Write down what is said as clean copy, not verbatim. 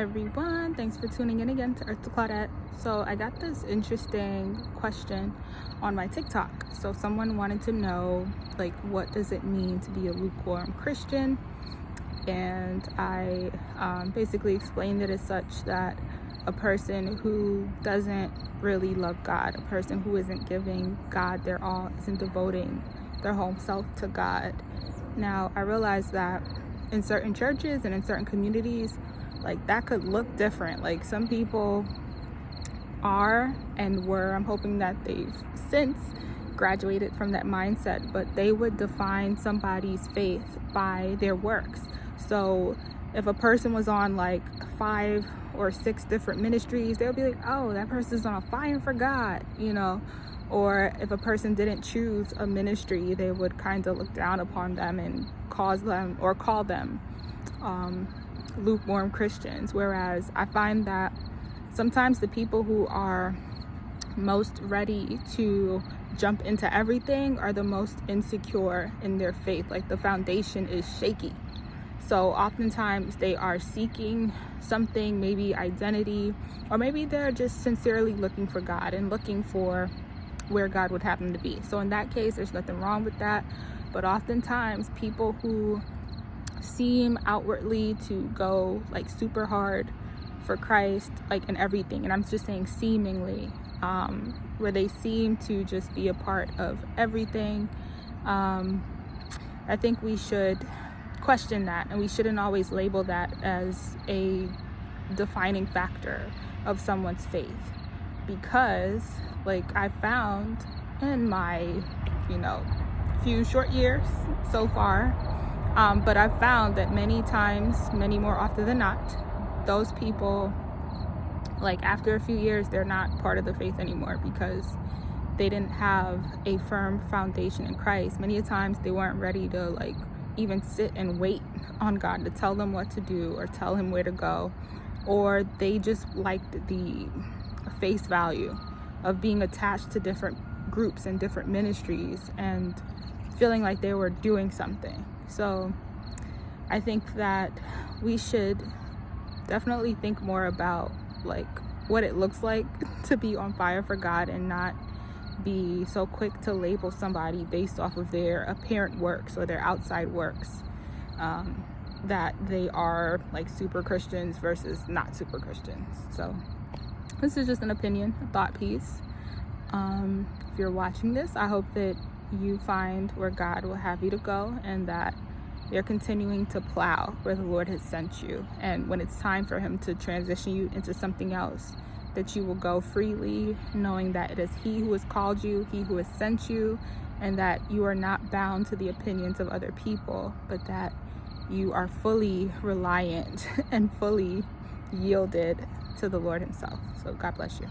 Everyone, thanks for tuning in again to Earth to Claudette. So I got this interesting question on my TikTok. So someone wanted to know, like, what does it mean to be a lukewarm Christian? And I basically explained it as such that a person who doesn't really love God, a person who isn't giving God their all, isn't devoting their whole self to God. Now, I realize that in certain churches and in certain communities, like, that could look different. Like, some people are and were, I'm hoping that they've since graduated from that mindset, but they would define somebody's faith by their works. So if a person was on like 5 or 6 different ministries, they'll be like, oh, that person's on fire for God, you know. Or if a person didn't choose a ministry, they would kind of look down upon them and call them lukewarm Christians. Whereas I find that sometimes the people who are most ready to jump into everything are the most insecure in their faith. Like, the foundation is shaky. So oftentimes they are seeking something, maybe identity, or maybe they're just sincerely looking for God and looking for where God would have them to be. So in that case, there's nothing wrong with that. But oftentimes people who seem outwardly to go like super hard for Christ, like in everything, and I'm just saying seemingly, where they seem to just be a part of everything, I think we should question that, and we shouldn't always label that as a defining factor of someone's faith. Because, like, I found in my, few short years so far, but I've found that many times, many more often than not, those people, like, after a few years, they're not part of the faith anymore because they didn't have a firm foundation in Christ. Many times they weren't ready to, like, even sit and wait on God to tell them what to do or tell him where to go, or they just liked the face value of being attached to different groups and different ministries and feeling like they were doing something. So I think that we should definitely think more about, like, what it looks like to be on fire for God and not be so quick to label somebody based off of their apparent works or their outside works, that they are like super Christians versus not super Christians. So this is just an opinion, a thought piece. If you're watching this, I hope that you find where God will have you to go, and that you're continuing to plow where the Lord has sent you. And when it's time for him to transition you into something else, that you will go freely, knowing that it is he who has called you, he who has sent you, and that you are not bound to the opinions of other people, but that you are fully reliant and fully yielded to the Lord himself. So God bless you.